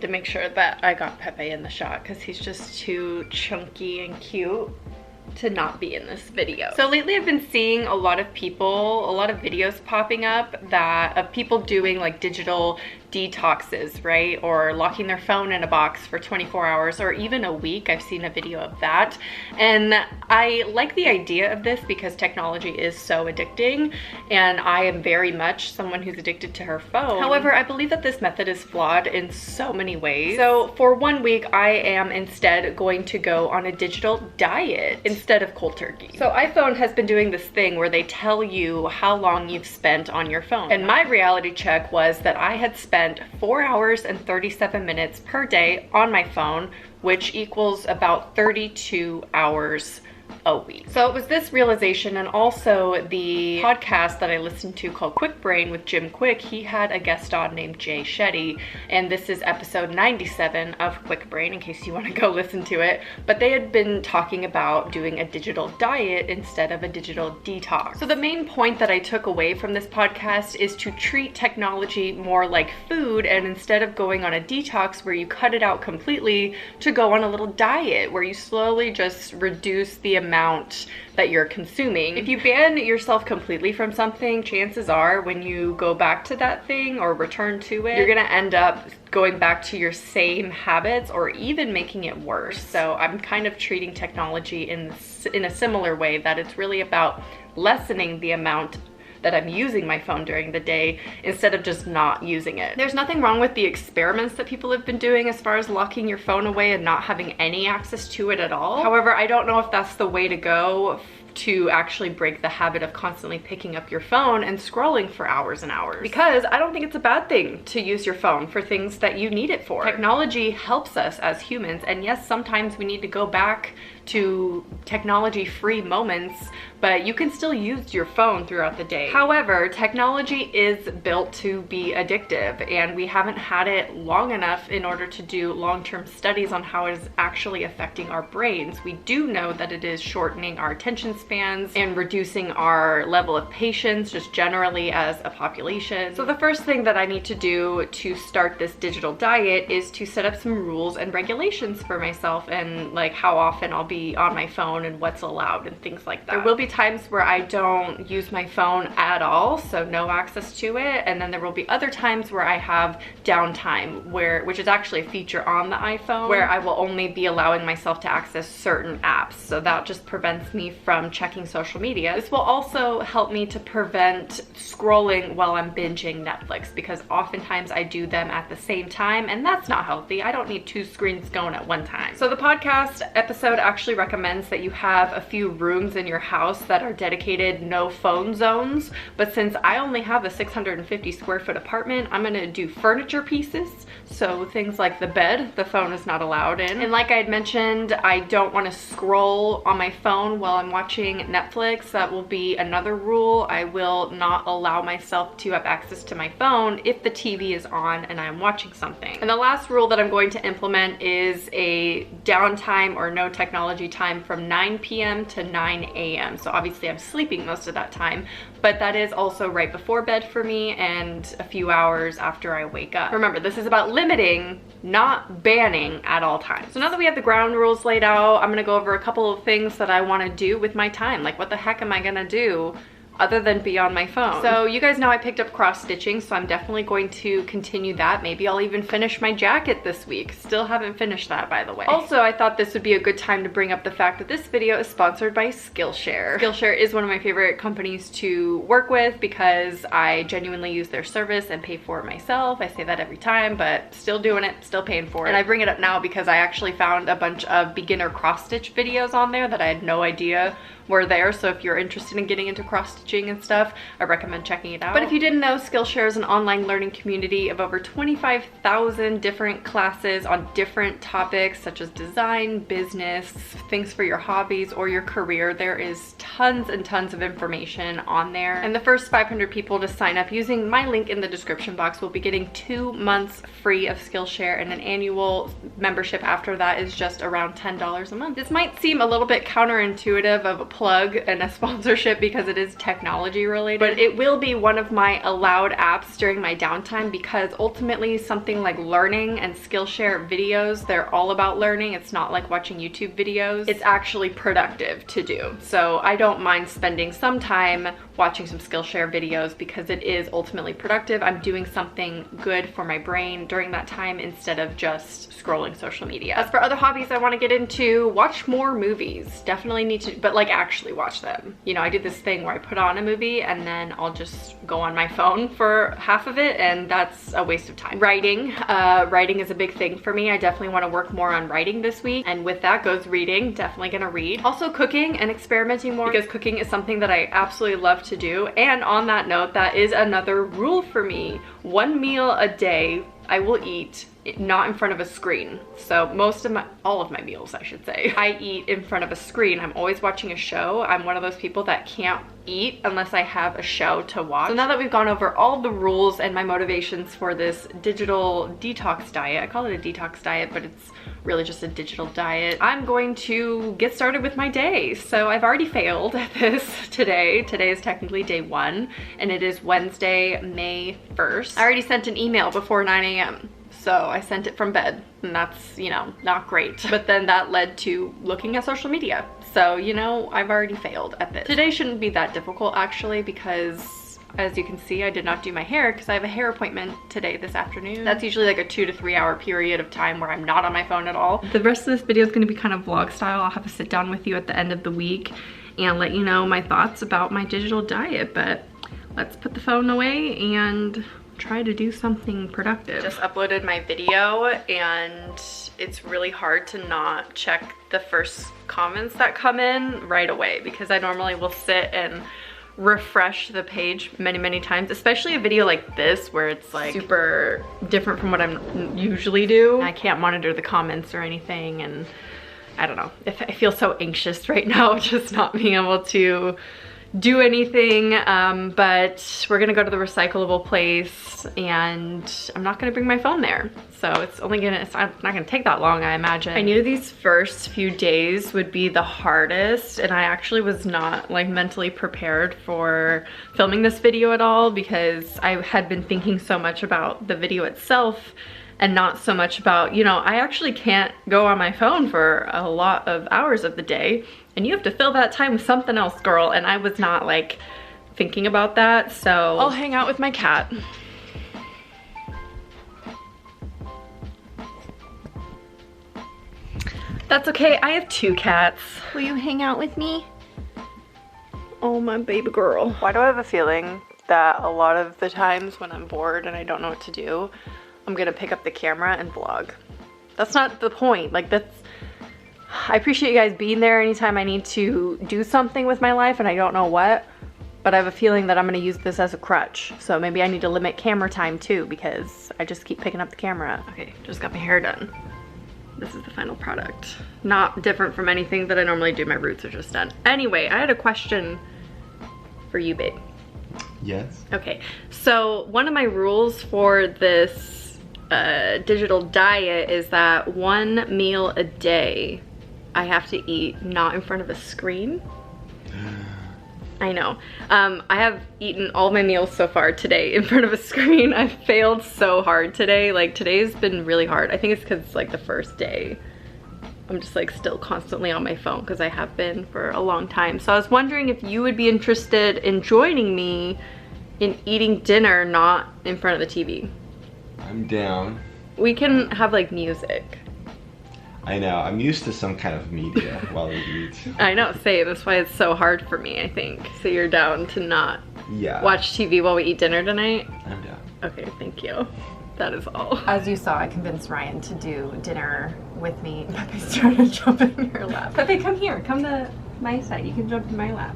To make sure that I got Pepe in the shot because he's just too chunky and cute to not be in this video. So lately I've been seeing a lot of videos popping up of people doing like digital detoxes, right? Or locking their phone in a box for 24 hours or even a week. I've seen a video of that. And I like the idea of this because technology is so addicting and I am very much someone who's addicted to her phone. However, I believe that this method is flawed in so many ways. So for 1 week, I am instead going to go on a digital diet instead of cold turkey. So iPhone has been doing this thing where they tell you how long you've spent on your phone. And my reality check was that I had spent 4 hours and 37 minutes per day on my phone, which equals about 32 hours a week. So it was this realization, and also the podcast that I listened to called Quick Brain with Jim Quick. He had a guest on named Jay Shetty, and this is episode 97 of Quick Brain in case you want to go listen to it. But they had been talking about doing a digital diet instead of a digital detox. So the main point that I took away from this podcast is to treat technology more like food, and instead of going on a detox where you cut it out completely, to go on a little diet where you slowly just reduce the amount that you're consuming. If you ban yourself completely from something, chances are when you go back to that thing or return to it, you're gonna end up going back to your same habits or even making it worse. So I'm kind of treating technology in a similar way, that it's really about lessening the amount that I'm using my phone during the day instead of just not using it. There's nothing wrong with the experiments that people have been doing as far as locking your phone away and not having any access to it at all. However, I don't know if that's the way to go to actually break the habit of constantly picking up your phone and scrolling for hours and hours. Because I don't think it's a bad thing to use your phone for things that you need it for. Technology helps us as humans, and yes, sometimes we need to go back to technology-free moments, but you can still use your phone throughout the day. However, technology is built to be addictive, and we haven't had it long enough in order to do long-term studies on how it is actually affecting our brains. We do know that it is shortening our attention spans and reducing our level of patience just generally as a population. So the first thing that I need to do to start this digital diet is to set up some rules and regulations for myself, and like how often I'll be on my phone and what's allowed and things like that. There will be times where I don't use my phone at all, so no access to it, and then there will be other times where I have downtime, which is actually a feature on the iPhone, where I will only be allowing myself to access certain apps. So that just prevents me from checking social media. This will also help me to prevent scrolling while I'm binging Netflix, because oftentimes I do them at the same time, and that's not healthy. I don't need 2 screens going at one time. So the podcast episode actually recommends that you have a few rooms in your house that are dedicated no phone zones, but since I only have a 650 square foot apartment, I'm gonna do furniture pieces. So things like the bed, the phone is not allowed in. And like I had mentioned, I don't want to scroll on my phone while I'm watching Netflix. That will be another rule. I will not allow myself to have access to my phone if the TV is on and I'm watching something. And the last rule that I'm going to implement is a downtime or no technology time from 9 p.m. to 9 a.m. So obviously I'm sleeping most of that time, but that is also right before bed for me and a few hours after I wake up. Remember, this is about limiting, not banning at all times. So now that we have the ground rules laid out, I'm gonna go over a couple of things that I wanna do with my time. Like, what the heck am I gonna do other than be on my phone? So you guys know I picked up cross stitching, so I'm definitely going to continue that. Maybe I'll even finish my jacket this week. Still haven't finished that, by the way. Also, I thought this would be a good time to bring up the fact that this video is sponsored by Skillshare. Skillshare is one of my favorite companies to work with because I genuinely use their service and pay for it myself. I say that every time, but still doing it, still paying for it. And I bring it up now because I actually found a bunch of beginner cross stitch videos on there that I had no idea were there. So if you're interested in getting into cross stitching and stuff, I recommend checking it out. But if you didn't know, Skillshare is an online learning community of over 25,000 different classes on different topics such as design, business, things for your hobbies or your career. There is tons and tons of information on there. And the first 500 people to sign up using my link in the description box will be getting 2 months free of Skillshare, and an annual membership after that is just around $10 a month. This might seem a little bit counterintuitive of plug and a sponsorship because it is technology related, but it will be one of my allowed apps during my downtime, because ultimately something like learning and Skillshare videos, they're all about learning. It's not like watching YouTube videos. It's actually productive to do. So I don't mind spending some time watching some Skillshare videos because it is ultimately productive. I'm doing something good for my brain during that time instead of just scrolling social media. As for other hobbies I want to get into, watch more movies. Definitely need to, but like actually watch them. You know, I do this thing where I put on a movie and then I'll just go on my phone for half of it, and that's a waste of time. Writing. Writing is a big thing for me. I definitely want to work more on writing this week, and with that goes reading. Definitely gonna read. Also cooking and experimenting more, because cooking is something that I absolutely love to do. And on that note, that is another rule for me. 1 meal a day I will eat not in front of a screen. So all of my meals, I should say, I eat in front of a screen. I'm always watching a show. I'm one of those people that can't eat unless I have a show to watch. So now that we've gone over all the rules and my motivations for this digital detox diet, I call it a detox diet, but it's really just a digital diet, I'm going to get started with my day. So I've already failed at this today. Today is technically day 1, and it is Wednesday, May 1st. I already sent an email before 9 a.m. So I sent it from bed, and that's, you know, not great. But then that led to looking at social media. So, you know, I've already failed at this. Today shouldn't be that difficult actually, because as you can see, I did not do my hair because I have a hair appointment today this afternoon. That's usually like a 2 to 3 hour period of time where I'm not on my phone at all. The rest of this video is going to be kind of vlog style. I'll have a sit down with you at the end of the week and let you know my thoughts about my digital diet, but let's put the phone away and try to do something productive. Just uploaded my video, and it's really hard to not check the first comments that come in right away, because I normally will sit and refresh the page many times, especially a video like this where it's like super different from what I'm usually do. I can't monitor the comments or anything, and I don't know. I feel so anxious right now just not being able to do anything, but we're gonna go to the recyclable place, and I'm not gonna bring my phone there. So it's not gonna take that long, I imagine. I knew these first few days would be the hardest, and I actually was not like mentally prepared for filming this video at all, because I had been thinking so much about the video itself and not so much about, you know, I actually can't go on my phone for a lot of hours of the day, and you have to fill that time with something else, girl, and I was not like thinking about that. So I'll hang out with my cat. That's okay, I have 2 cats. Will you hang out with me? Oh, my baby girl. Why do I have a feeling that a lot of the times when I'm bored and I don't know what to do, I'm gonna pick up the camera and vlog? That's not the point. Like, I appreciate you guys being there anytime I need to do something with my life and I don't know what, but I have a feeling that I'm gonna use this as a crutch. So maybe I need to limit camera time too, because I just keep picking up the camera. Okay, just got my hair done. This is the final product. Not different from anything that I normally do. My roots are just done. Anyway, I had a question for you, babe. Yes. Okay, so one of my rules for this digital diet is that 1 meal a day I have to eat not in front of a screen. I know. I have eaten all my meals so far today in front of a screen. I've failed so hard today. Like, today's been really hard. I think it's because it's like the first day. I'm just like still constantly on my phone, because I have been for a long time. So I was wondering if you would be interested in joining me in eating dinner not in front of the TV. I'm down. We can have like music. I know, I'm used to some kind of media while we eat. I know, same. That's why it's so hard for me, I think. So you're down to not watch TV while we eat dinner tonight? I'm down. Okay, thank you. That is all. As you saw, I convinced Ryan to do dinner with me. Pepe started jumping in her lap. Pepe, come here. Come to my side. You can jump in my lap.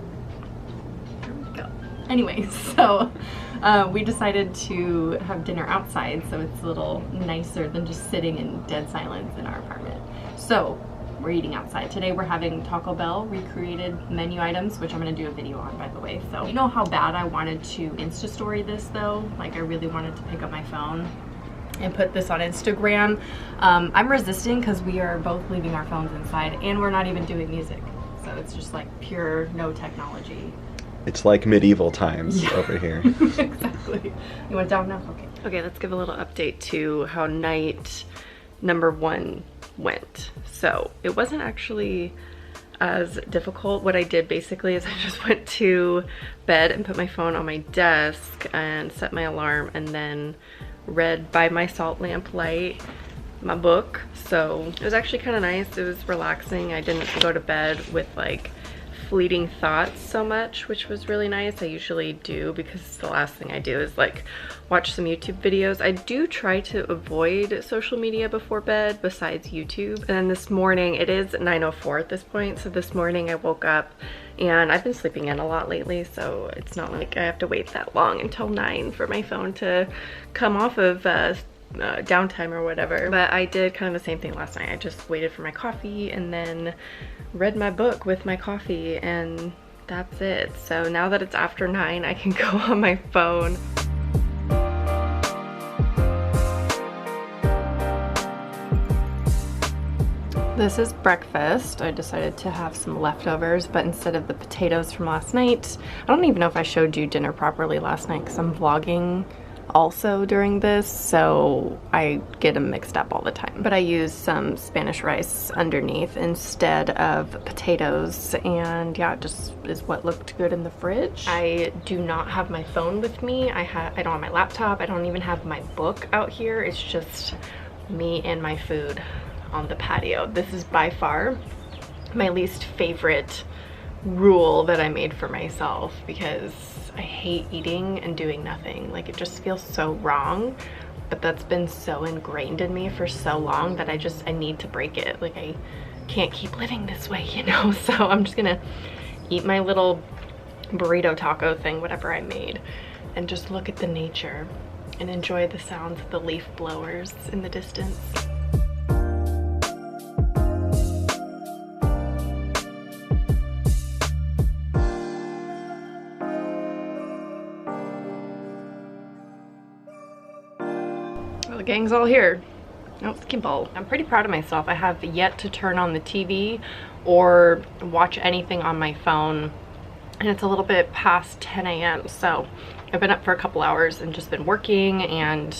Here we go. Anyway, so we decided to have dinner outside, so it's a little nicer than just sitting in dead silence in our apartment. So we're eating outside. Today we're having Taco Bell recreated menu items, which I'm gonna do a video on, by the way. So you know how bad I wanted to Insta story this though? Like, I really wanted to pick up my phone and put this on Instagram. I'm resisting because we are both leaving our phones inside and we're not even doing music. so it's just like pure no technology. It's like medieval times over here. Exactly. You want it down now? Okay. Okay, let's give a little update to how night number 1 went. So it wasn't actually as difficult. What I did basically is I just went to bed and put my phone on my desk and set my alarm, and then read by my salt lamp light my book. So it was actually kind of nice. It was relaxing. I didn't go to bed with like fleeting thoughts so much, which was really nice. I usually do, because the last thing I do is like watch some YouTube videos. I do try to avoid social media before bed besides YouTube. And then this morning, it is 9:04 at this point, so this morning I woke up, and I've been sleeping in a lot lately, so it's not like I have to wait that long until 9 for my phone to come off of downtime or whatever. But I did kind of the same thing last night. I just waited for my coffee and then read my book with my coffee, and that's it. So now that it's after 9, I can go on my phone. This is breakfast. I decided to have some leftovers, but instead of the potatoes from last night, I don't even know if I showed you dinner properly last night because I'm vlogging also during this, so I get them mixed up all the time. But I used some Spanish rice underneath instead of potatoes, and yeah, it just is what looked good in the fridge. I do not have my phone with me. I don't have my laptop. I don't even have my book out here. It's just me and my food on the patio. This is by far my least favorite rule that I made for myself, because I hate eating and doing nothing. Like, it just feels so wrong, but that's been so ingrained in me for so long that I need to break it. Like, I can't keep living this way, you know? So I'm just gonna eat my little burrito taco thing, whatever I made, and just look at the nature and enjoy the sounds of the leaf blowers in the distance. The gang's all here. Oh, it's Kimball. I'm pretty proud of myself. I have yet to turn on the TV or watch anything on my phone, and it's a little bit past 10 a.m. So I've been up for a couple hours and just been working, and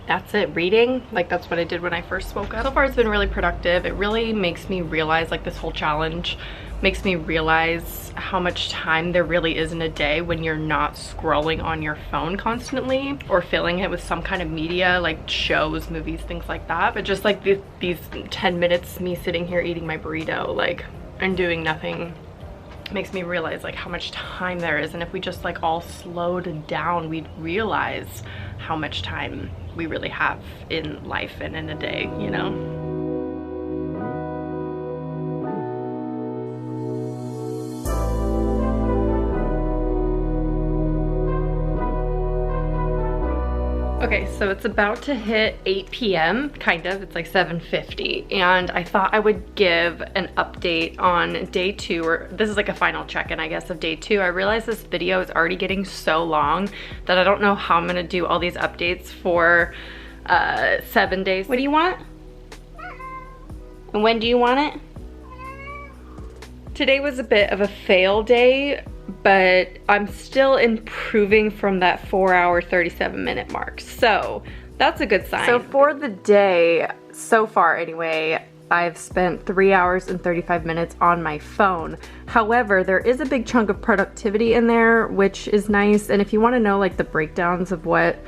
that's it. Reading, like, that's what I did when I first woke up. So far it's been really productive. It really makes me realize, like, this whole challenge makes me realize how much time there really is in a day when you're not scrolling on your phone constantly or filling it with some kind of media, like shows, movies, things like that. But just like these 10 minutes me sitting here eating my burrito, like, and doing nothing, makes me realize like how much time there is. And if we just like all slowed down, we'd realize how much time we really have in life and in a day, you know? Okay, so it's about to hit 8 p.m., kind of. It's like 7:50, and I thought I would give an update on day 2, or this is like a final check-in, I guess, of day 2. I realize this video is already getting so long that I don't know how I'm gonna do all these updates for 7 days. What do you want? And when do you want it? Today was a bit of a fail day, but I'm still improving from that 4-hour, 37-minute mark. So that's a good sign. So for the day, so far anyway, I've spent 3 hours and 35 minutes on my phone. However, there is a big chunk of productivity in there, which is nice. And if you want to know like the breakdowns of what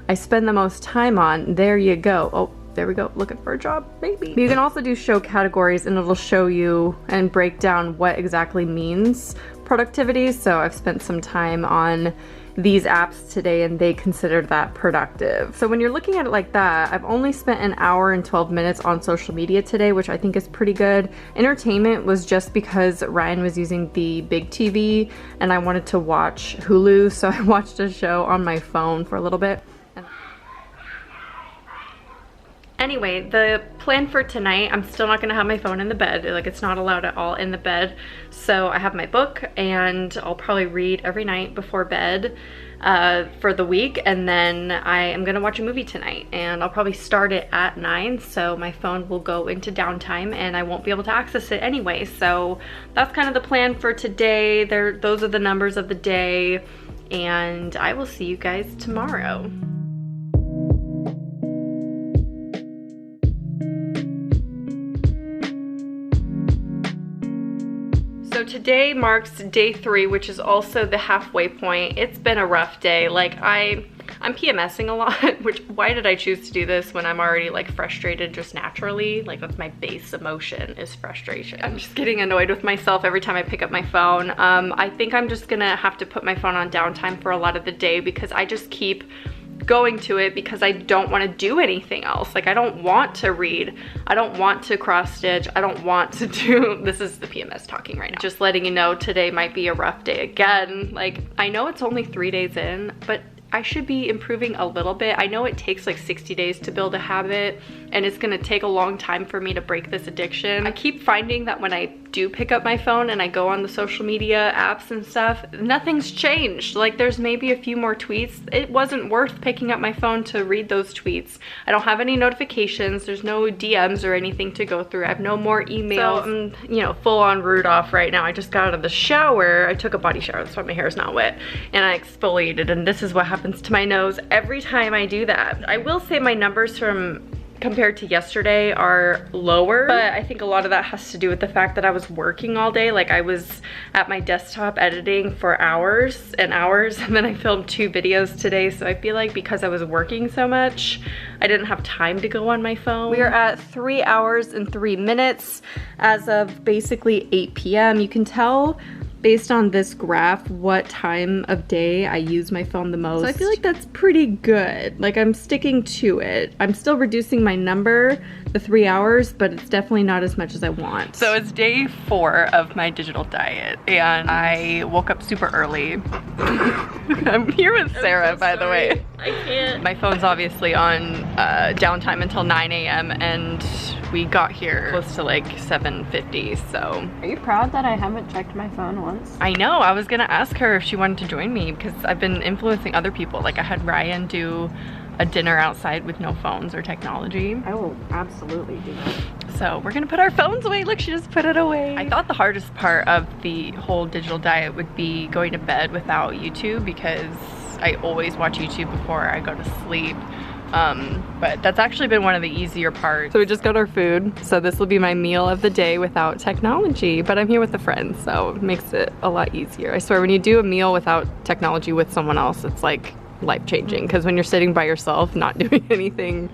I spend the most time on, there you go. Oh, there we go, looking for a job, maybe. You can also do show categories, and it'll show you and break down what exactly means productivity. So I've spent some time on these apps today, and they consider that productive. So when you're looking at it like that, I've only spent 1 hour and 12 minutes on social media today, which I think is pretty good. Entertainment was just because Ryan was using the big TV and I wanted to watch Hulu, so I watched a show on my phone for a little bit. Anyway, the plan for tonight, I'm still not gonna have my phone in the bed. Like, it's not allowed at all in the bed. So I have my book, and I'll probably read every night before bed. for the week, and then I am gonna watch a movie tonight, and I'll probably start it at 9, so my phone will go into downtime and I won't be able to access it anyway. So that's kind of the plan for today. Those are the numbers of the day, and I will see you guys tomorrow. So today marks day 3, which is also the halfway point. It's been a rough day. Like I'm PMSing a lot, which why did I choose to do this when I'm already like frustrated just naturally? Like that's my base emotion is frustration. I'm just getting annoyed with myself every time I pick up my phone. I think I'm just gonna have to put my phone on downtime for a lot of the day because I just keep going to it because I don't want to do anything else. Like I don't want to read, I don't want to cross stitch, I don't want to do, this is the PMS talking right now. Just letting you know today might be a rough day again. Like I know it's only 3 days in, but I should be improving a little bit. I know it takes like 60 days to build a habit, and it's gonna take a long time for me to break this addiction. I keep finding that when I do pick up my phone and I go on the social media apps and stuff, nothing's changed. Like there's maybe a few more tweets. It wasn't worth picking up my phone to read those tweets. I don't have any notifications. There's no DMs or anything to go through. I have no more emails. So I'm, you know, full on Rudolph right now. I just got out of the shower. I took a body shower, that's why my hair is not wet. And I exfoliated, and this is what happens to my nose every time I do that. I will say my numbers from compared to yesterday are lower, but I think a lot of that has to do with the fact that I was working all day. Like I was at my desktop editing for hours and hours, and then I filmed 2 videos today, so I feel like because I was working so much, I didn't have time to go on my phone. We are at 3 hours and 3 minutes as of basically 8 p.m. You can tell based on this graph what time of day I use my phone the most. So I feel like that's pretty good. Like I'm sticking to it. I'm still reducing my number, the 3 hours, but it's definitely not as much as I want. So it's day 4 of my digital diet, and I woke up super early. I'm here with Sarah, by the way. I can't. My phone's obviously on downtime until 9 a.m. and we got here close to like 7:50, so. Are you proud that I haven't checked my phone once? I know, I was gonna ask her if she wanted to join me because I've been influencing other people. Like I had Ryan do a dinner outside with no phones or technology. I will absolutely do that. So we're gonna put our phones away. Look, she just put it away. I thought the hardest part of the whole digital diet would be going to bed without YouTube because I always watch YouTube before I go to sleep. But that's actually been one of the easier parts. So we just got our food. So this will be my meal of the day without technology, but I'm here with a friend, so it makes it a lot easier. I swear when you do a meal without technology with someone else, it's like life-changing, because when you're sitting by yourself, not doing anything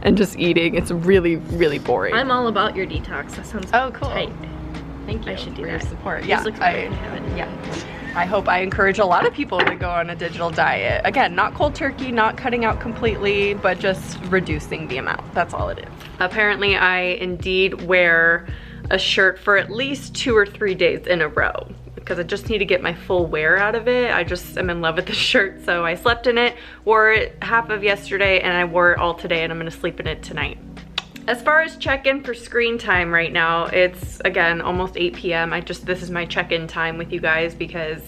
and just eating, it's really, really boring. I'm all about your detox. That sounds cool. tight. Thank you. I should do for that. your support. Yeah, I hope I encourage a lot of people to go on a digital diet. Again, not cold turkey, not cutting out completely, but just reducing the amount. That's all it is. Apparently, I indeed wear a shirt for at least 2 or 3 days in a row because I just need to get my full wear out of it. I just am in love with the shirt, so I slept in it, wore it half of yesterday, and I wore it all today, and I'm gonna sleep in it tonight. As far as check-in for screen time right now, it's again almost 8 p.m. This is my check-in time with you guys because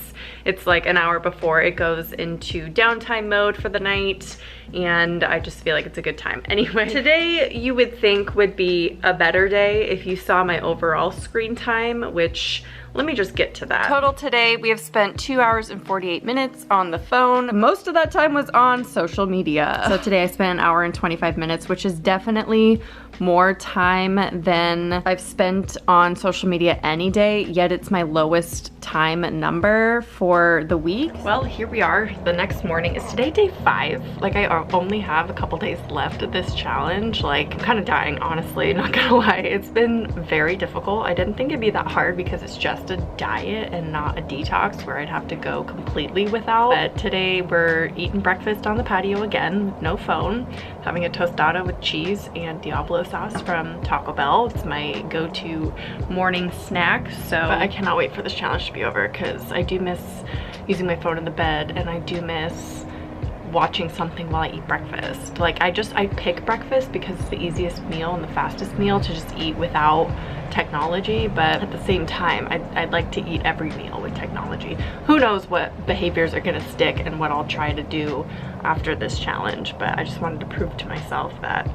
it's like an hour before it goes into downtime mode for the night, and I just feel like it's a good time. Anyway, today you would think would be a better day if you saw my overall screen time, which let me just get to that. Total today, we have spent 2 hours and 48 minutes on the phone. Most of that time was on social media. So today I spent 1 hour and 25 minutes, which is definitely more time than I've spent on social media any day, yet it's my lowest time number for the week. Well, here we are the next morning. Is today day 5? Like I only have a couple days left of this challenge. Like I'm kind of dying, honestly, not gonna lie. It's been very difficult. I didn't think it'd be that hard because it's just a diet and not a detox where I'd have to go completely without. But today we're eating breakfast on the patio again with no phone, having a tostada with cheese and Diablo sauce from Taco Bell. It's my go-to morning snack. So I cannot wait for this challenge to be over because I do miss using my phone in the bed, and I do miss watching something while I eat breakfast. Like I pick breakfast because it's the easiest meal and the fastest meal to just eat without technology, but at the same time I'd like to eat every meal with technology. Who knows what behaviors are gonna stick and what I'll try to do after this challenge, but I just wanted to prove to myself that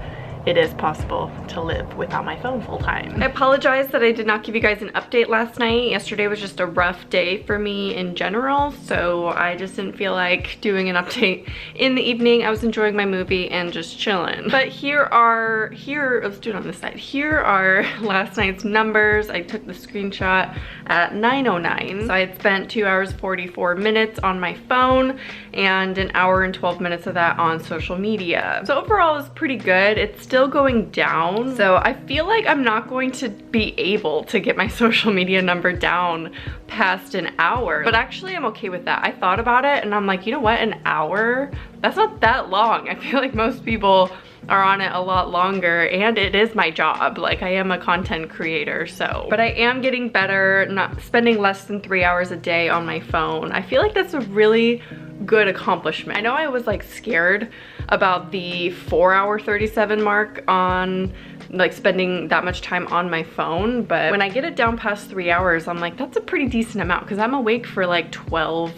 it is possible to live without my phone full time. I apologize that I did not give you guys an update last night. Yesterday was just a rough day for me in general, so I just didn't feel like doing an update in the evening. I was enjoying my movie and just chilling. But let's do it on this side. Here are last night's numbers. I took the screenshot at 9:09. So I had spent 2 hours 44 minutes on my phone and an hour and 12 minutes of that on social media. So overall it's pretty good. It's still going down, so I feel like I'm not going to be able to get my social media number down past an hour, but actually I'm okay with that. I thought about it and I'm like, you know what, an hour? That's not that long. I feel like most people are on it a lot longer, and it is my job. Like, I am a content creator, so. But I am getting better, not spending less than 3 hours a day on my phone. I feel like that's a really good accomplishment. I know I was like scared about the 4 hour 37 mark on like spending that much time on my phone, but when I get it down past 3 hours, I'm like, that's a pretty decent amount because I'm awake for like 12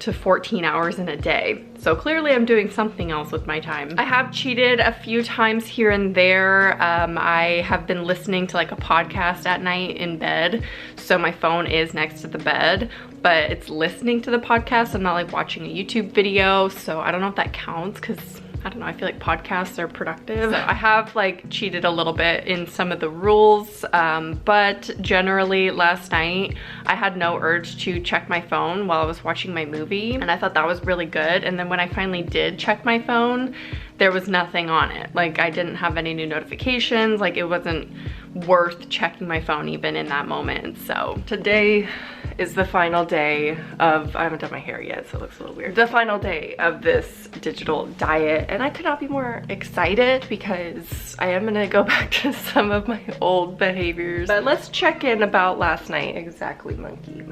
to 14 hours in a day. So clearly I'm doing something else with my time. I have cheated a few times here and there. I have been listening to like a podcast at night in bed. So my phone is next to the bed, but it's listening to the podcast. I'm not like watching a YouTube video. So I don't know if that counts because I don't know, I feel like podcasts are productive. So I have like cheated a little bit in some of the rules, but generally last night I had no urge to check my phone while I was watching my movie, and I thought that was really good. And then when I finally did check my phone, there was nothing on it. Like, I didn't have any new notifications. Like, it wasn't worth checking my phone even in that moment. So today is the final day of, I haven't done my hair yet, so it looks a little weird. The final day of this digital diet, and I could not be more excited because I am gonna go back to some of my old behaviors. But let's check in about last night. Exactly, monkey.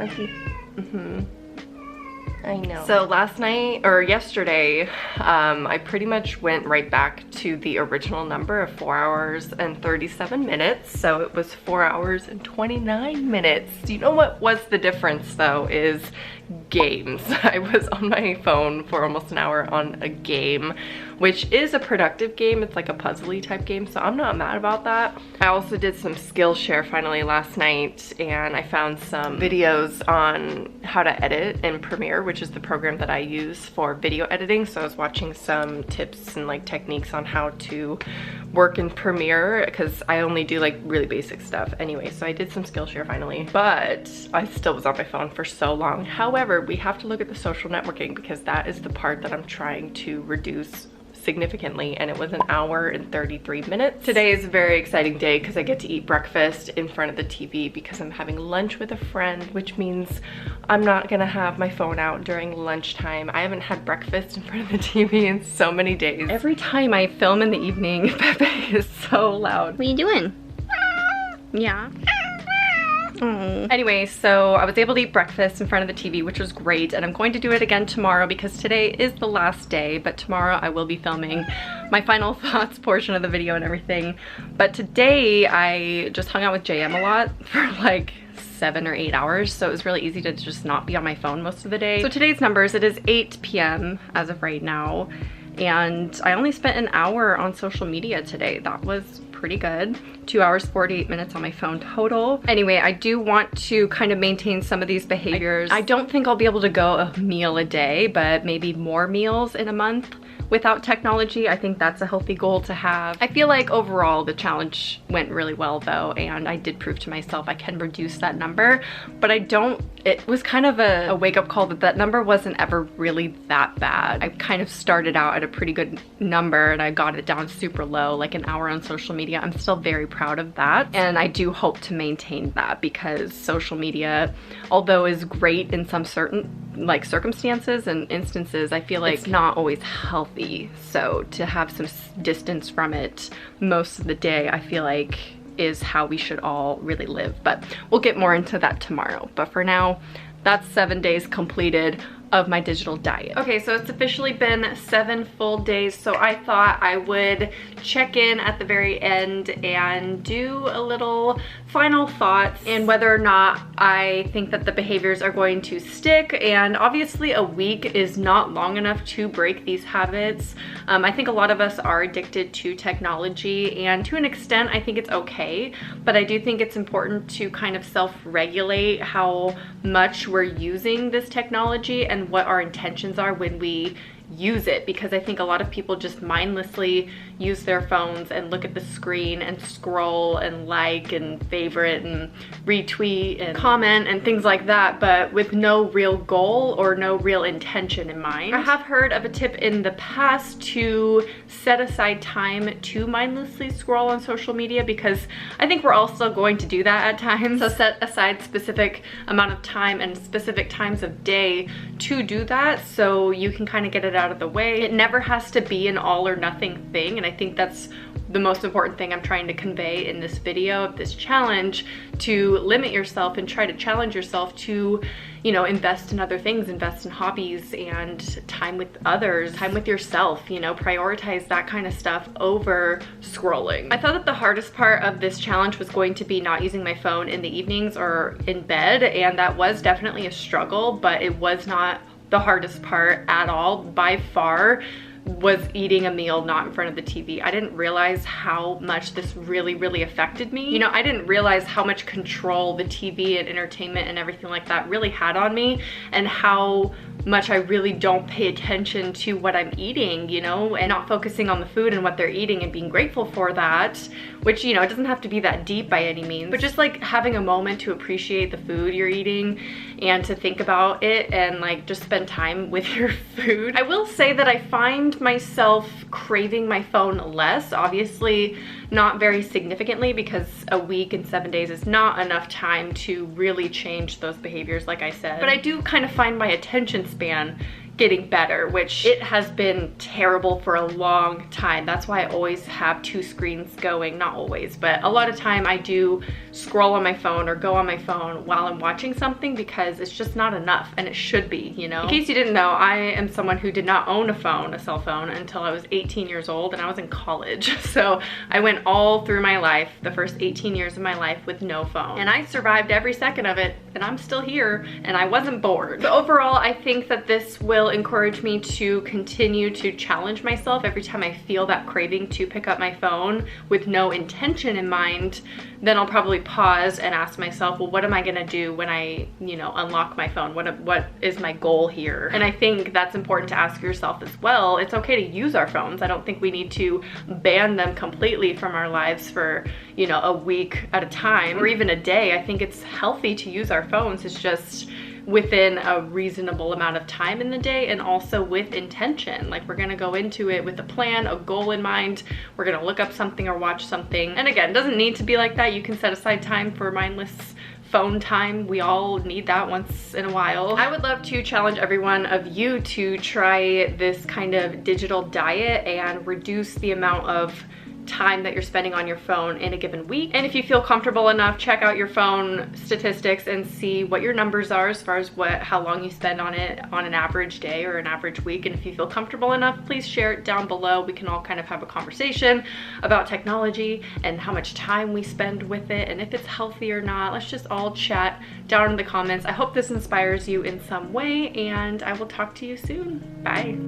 I know. So last night, or yesterday, I pretty much went right back to the original number of 4 hours and 37 minutes. So it was 4 hours and 29 minutes. You know what was the difference though is games. I was on my phone for almost an hour on a game, which is a productive game. It's like a puzzly type game, so I'm not mad about that. I also did some Skillshare finally last night, and I found some videos on how to edit in Premiere, which is the program that I use for video editing. So I was watching some tips and like techniques on how to work in Premiere because I only do like really basic stuff anyway. So I did some Skillshare finally, but I still was on my phone for so long. However, we have to look at the social networking because that is the part that I'm trying to reduce significantly, and it was an hour and 33 minutes. Today is a very exciting day because I get to eat breakfast in front of the TV because I'm having lunch with a friend, which means I'm not gonna have my phone out during lunchtime. I haven't had breakfast in front of the TV in so many days. Every time I film in the evening, Pepe is so loud. What are you doing? Yeah. Anyway, so I was able to eat breakfast in front of the TV, which was great, and I'm going to do it again tomorrow because today is the last day, but tomorrow I will be filming my final thoughts portion of the video and everything. But today I just hung out with JM a lot for like 7 or 8 hours, so it was really easy to just not be on my phone most of the day. So today's numbers, it is 8 p.m. as of right now, and I only spent an hour on social media today. That was pretty good. 2 hours 48 minutes on my phone total. Anyway, I do want to kind of maintain some of these behaviors. I don't think I'll be able to go a meal a day, but maybe more meals in a month without technology. I think that's a healthy goal to have. I feel like overall the challenge went really well though, and I did prove to myself I can reduce that number, but it was kind of a wake-up call that number wasn't ever really that bad. I kind of started out at a pretty good number and I got it down super low, like an hour on social media. I'm still very proud of that, and I do hope to maintain that because social media, although is great in some certain like circumstances and instances, I feel like it's not always healthy. So to have some distance from it most of the day, I feel like is how we should all really live. But we'll get more into that tomorrow. But for now, that's 7 days completed. of my digital diet. Okay, so it's officially been 7 full days, so I thought I would check in at the very end and do a little final thoughts and whether or not I think that the behaviors are going to stick. And obviously a week is not long enough to break these habits. I think a lot of us are addicted to technology, and to an extent I think it's okay, but I do think it's important to kind of self-regulate how much we're using this technology and what our intentions are when we use it, because I think a lot of people just mindlessly use their phones and look at the screen and scroll and like and favorite and retweet and comment and things like that, but with no real goal or no real intention in mind. I have heard of a tip in the past to set aside time to mindlessly scroll on social media, because I think we're all still going to do that at times. So set aside specific amount of time and specific times of day to do that, so you can kind of get it out of the way. It never has to be an all or nothing thing, and I think that's the most important thing I'm trying to convey in this video of this challenge, to limit yourself and try to challenge yourself to, you know, invest in other things, invest in hobbies and time with others, time with yourself, you know, prioritize that kind of stuff over scrolling. I thought that the hardest part of this challenge was going to be not using my phone in the evenings or in bed, and that was definitely a struggle, but it was not the hardest part at all. By far was eating a meal not in front of the TV. I didn't realize how much this really affected me. You know, I didn't realize how much control the TV and entertainment and everything like that really had on me, and how much I really don't pay attention to what I'm eating, you know, and not focusing on the food and what they're eating and being grateful for that, which, you know, it doesn't have to be that deep by any means, but just like having a moment to appreciate the food you're eating and to think about it and like just spend time with your food. I will say that I find myself craving my phone less, obviously not very significantly, because a week and 7 days is not enough time to really change those behaviors, like I said. But I do kind of find my attention span getting better, which it has been terrible for a long time. That's why I always have 2 screens going. Not always, but a lot of time I do scroll on my phone or go on my phone while I'm watching something, because it's just not enough, and it should be, you know? In case you didn't know, I am someone who did not own a cell phone until I was 18 years old, and I was in college. So I went all through my life, the first 18 years of my life, with no phone, and I survived every second of it, and I'm still here, and I wasn't bored. But overall, I think that this will encourage me to continue to challenge myself every time I feel that craving to pick up my phone with no intention in mind. Then I'll probably pause and ask myself, well, what am I gonna do when I, you know, unlock my phone? What is my goal here? And I think that's important to ask yourself as well. It's okay to use our phones. I don't think we need to ban them completely from our lives for, you know, a week at a time or even a day. I think it's healthy to use our phones. It's just within a reasonable amount of time in the day, and also with intention. Like, we're gonna go into it with a plan, a goal in mind. We're gonna look up something or watch something. And again, it doesn't need to be like that. You can set aside time for mindless phone time. We all need that once in a while. I would love to challenge every one of you to try this kind of digital diet and reduce the amount of time that you're spending on your phone in a given week. And if you feel comfortable enough, check out your phone statistics and see what your numbers are as far as how long you spend on it on an average day or an average week. And if you feel comfortable enough, please share it down below. We can all kind of have a conversation about technology and how much time we spend with it and if it's healthy or not. Let's just all chat down in the comments. I hope this inspires you in some way, and I will talk to you soon. Bye.